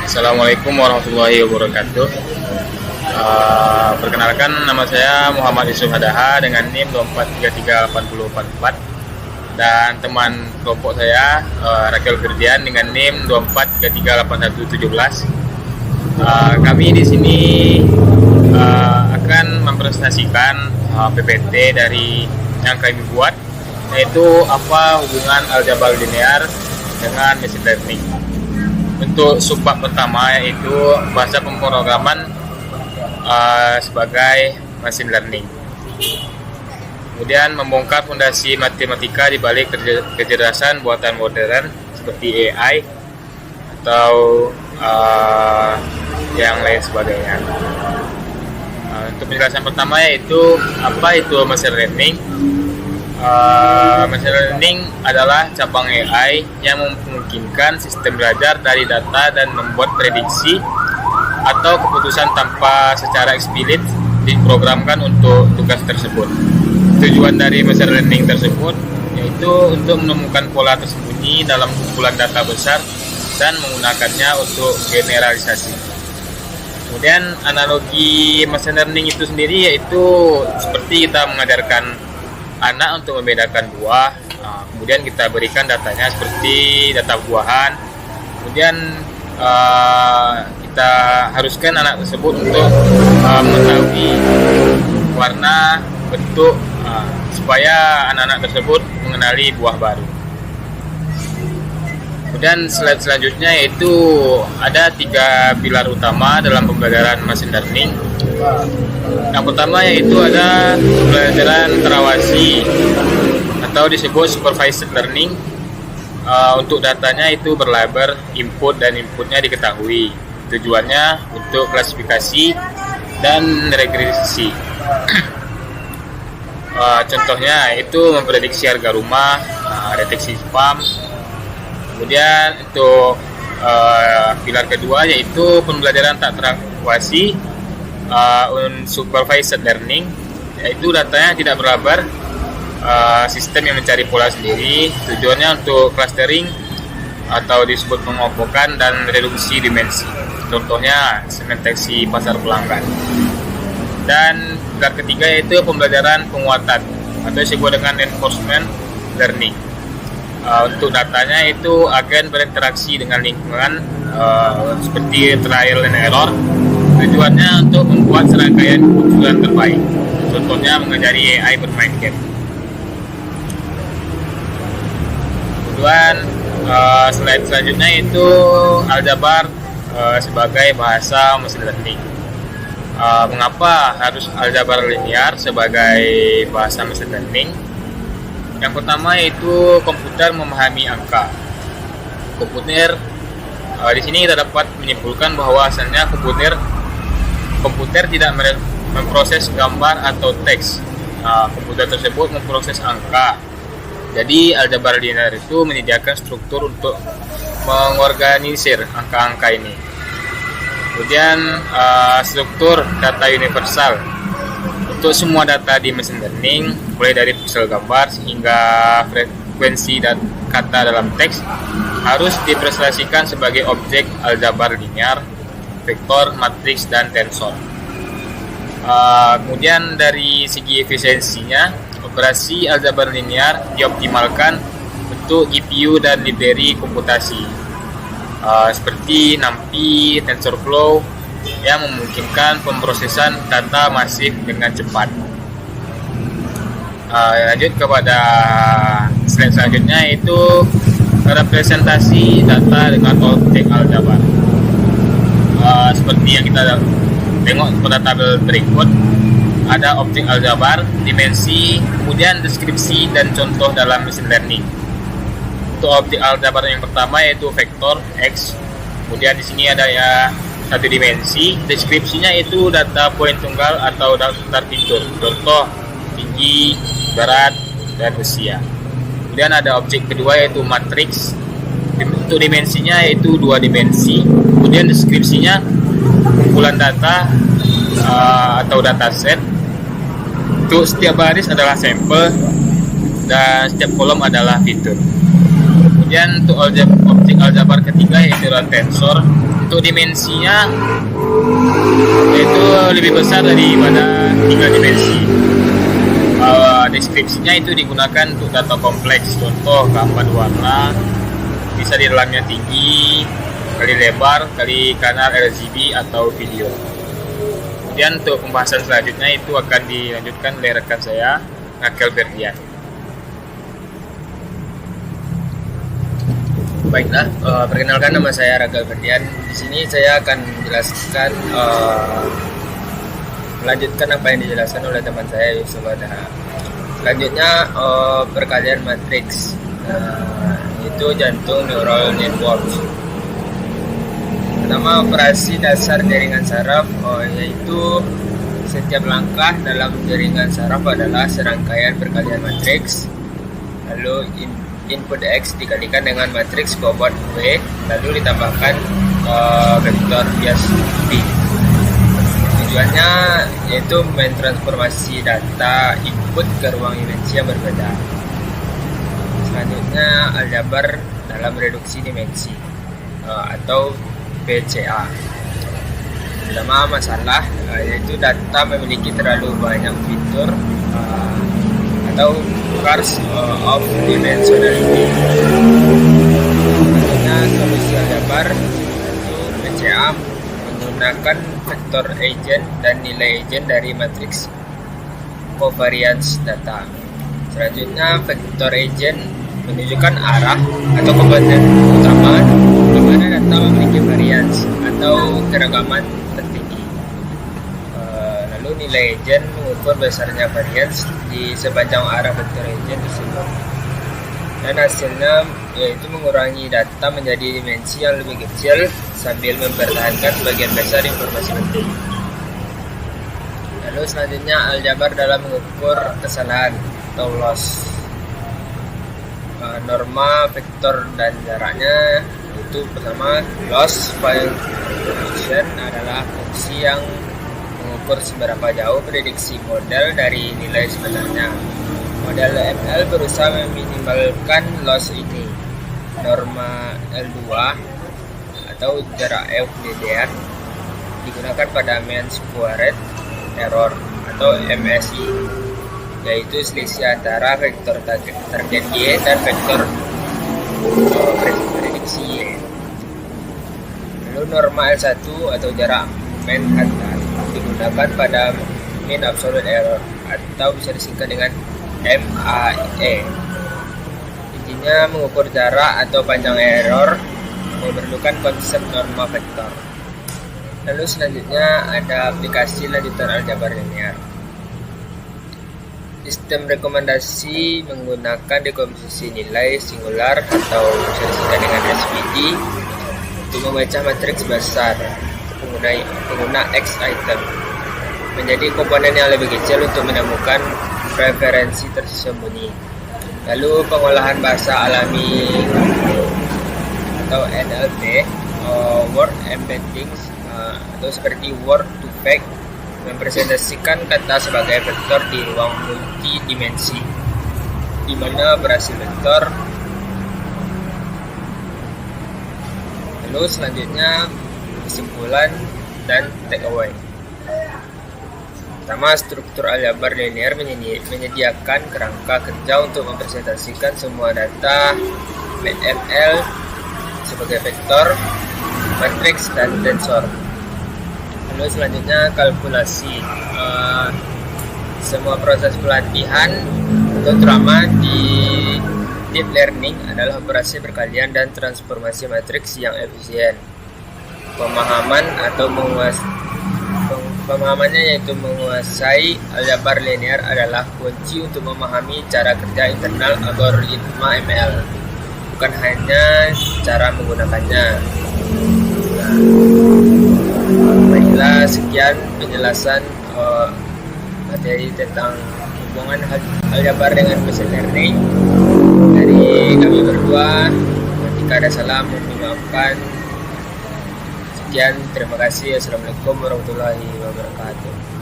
Assalamualaikum warahmatullahi wabarakatuh. Perkenalkan, nama saya Muhammad Yusuf Hadaha dengan NIM 24338044 dan teman kelompok saya Rakel Firdian dengan NIM 24338117. Kami di sini akan mempresentasikan PPT dari yang kami buat, yaitu apa hubungan aljabar linear dengan machine learning. Untuk subbab pertama yaitu bahasa pemrograman sebagai machine learning. Kemudian membongkar fondasi matematika di balik kecerdasan buatan modern seperti AI atau yang lain sebagainya. Untuk penjelasan pertama yaitu apa itu machine learning. Machine learning adalah cabang AI yang memungkinkan sistem belajar dari data dan membuat prediksi atau keputusan tanpa secara eksplisit diprogramkan untuk tugas tersebut. Tujuan dari machine learning tersebut yaitu untuk menemukan pola tersembunyi dalam kumpulan data besar dan menggunakannya untuk generalisasi. Kemudian analogi machine learning itu sendiri yaitu seperti kita mengajarkan anak untuk membedakan buah, kemudian kita berikan datanya seperti data buahan, kemudian kita haruskan anak tersebut untuk mengetahui warna, bentuk, supaya anak-anak tersebut mengenali buah baru. Kemudian slide selanjutnya yaitu ada 3 pilar utama dalam pembelajaran machine learning. Yang pertama yaitu ada pembelajaran terawasi atau disebut supervised learning. Untuk datanya itu berlabel input dan inputnya diketahui. Tujuannya untuk klasifikasi dan regresi. Contohnya itu memprediksi harga rumah, deteksi spam. Kemudian untuk pilar kedua yaitu pembelajaran tak terawasi, unsupervised learning, yaitu datanya tidak berlabel, sistem yang mencari pola sendiri. Tujuannya untuk clustering atau disebut pengelompokan dan reduksi dimensi. Contohnya segmentasi pasar pelanggan. Dan pilar ketiga yaitu pembelajaran penguatan atau disebut dengan enforcement learning. Untuk datanya itu agen berinteraksi dengan lingkungan, seperti trial and error. Tujuannya untuk membuat serangkaian keputusan terbaik. Contohnya mengajari AI bermain game. Kemudian slide selanjutnya itu aljabar sebagai bahasa machine learning. Mengapa harus aljabar linear sebagai bahasa machine learning? Yang pertama yaitu komputer memahami angka. Komputer di sini kita dapat menyimpulkan bahwa asalnya komputer tidak memproses gambar atau teks. Komputer tersebut memproses angka. Jadi aljabar linear itu menyediakan struktur untuk mengorganisir angka-angka ini. Kemudian struktur data universal. Untuk semua data di machine learning, mulai dari pixel gambar sehingga frekuensi dan kata dalam teks, harus dipresentasikan sebagai objek aljabar linear, vektor, matriks, dan tensor. Kemudian dari segi efisiensinya, operasi aljabar linear dioptimalkan untuk GPU dan library komputasi, seperti NumPy, TensorFlow, yang memungkinkan pemrosesan data masif dengan cepat. Lanjut kepada slide selanjutnya yaitu representasi data dengan objek aljabar. Seperti yang kita tengok pada tabel berikut, ada objek aljabar, dimensi, kemudian deskripsi dan contoh dalam machine learning. Untuk objek aljabar yang pertama yaitu vektor X. Kemudian di sini ada ya satu dimensi, deskripsinya itu data poin tunggal atau daftar fitur, contoh tinggi, berat, dan usia. Kemudian ada objek kedua yaitu matriks. Untuk dimensinya yaitu 2 dimensi. Kemudian deskripsinya kumpulan data atau dataset. Untuk setiap baris adalah sampel dan setiap kolom adalah fitur. Kemudian untuk objek aljabar ketiga yaitu tensor. Untuk dimensinya itu lebih besar daripada 3 dimensi. Deskripsinya itu digunakan untuk data kompleks, contoh gambar warna, bisa di dalamnya tinggi, kali lebar, kali kanal RGB atau video. Kemudian untuk pembahasan selanjutnya itu akan dilanjutkan oleh rekan saya, Rakel Ferdian. Baiklah, perkenalkan nama saya Rakel Ferdian. Di sini saya akan menjelaskan melanjutkan apa yang dijelaskan oleh teman saya Yusuf Adha. Selanjutnya perkalian matriks, itu jantung neural network. Pertama, operasi dasar jaringan saraf, yaitu setiap langkah dalam jaringan saraf adalah serangkaian perkalian matriks. Lalu input X dikalikan dengan matriks bobot W, lalu ditambahkan vektor bias B. Tujuannya yaitu mentransformasi data input ke ruang dimensi yang berbeda. Selanjutnya aljabar dalam reduksi dimensi, atau PCA. Pertama masalah, yaitu data memiliki terlalu banyak fitur atau curse of dimensionality. Selanjutnya solusi aljabar yaitu PCA menggunakan vektor agent dan nilai agent dari matriks covariance data. Selanjutnya vektor agent menunjukkan arah atau komponen utama di mana data memiliki variance atau keragaman tertinggi. Lalu nilai agent mengukur besarnya variance di sepanjang arah vektor agent tersebut. Dan hasilnya yaitu mengurangi data menjadi dimensi yang lebih kecil sambil mempertahankan sebagian besar informasi penting. Lalu selanjutnya aljabar dalam mengukur kesalahan atau loss. Norma, vektor, dan jaraknya itu pertama, loss function adalah fungsi yang mengukur seberapa jauh prediksi model dari nilai sebenarnya. Model ML berusaha meminimalkan loss ini. Norma L2 atau jarak FDDR digunakan pada mean squared error atau MSE, yaitu selisih antara vektor target Y dan vektor prediksi Y. Lalu norma L1 atau jarak Manhattan digunakan pada mean absolute error atau bisa disingkat dengan MAE. Intinya mengukur jarak atau panjang error memerlukan konsep norma vektor. Lalu selanjutnya ada aplikasi lanjutan aljabar linear. Sistem rekomendasi menggunakan dekomposisi nilai singular atau bisa disingkat dengan SVD untuk memecah matriks besar pengguna X item menjadi komponen yang lebih kecil untuk menemukan preferensi tersembunyi. Lalu pengolahan bahasa alami atau NLP, word embeddings, atau seperti word to fact, mempresentasikan kata sebagai vektor di ruang multidimensi, di mana berhasil vektor. Lalu selanjutnya kesimpulan dan takeaway. Pertama, struktur aljabar linear menyediakan kerangka kerja untuk mempresentasikan semua data ML sebagai vektor, matriks, dan tensor. Lalu selanjutnya kalkulasi. Semua proses pelatihan atau drama di deep learning adalah operasi perkalian dan transformasi matriks yang efisien. Pemahamannya yaitu menguasai aljabar linear adalah kunci untuk memahami cara kerja internal algoritma ML, bukan hanya cara menggunakannya. Baiklah, sekian penjelasan materi tentang hubungan aljabar dengan machine learning dari kami berdua. Jika ada salah, mohon dimaafkan. Sekian, terima kasih. Assalamualaikum warahmatullahi wabarakatuh.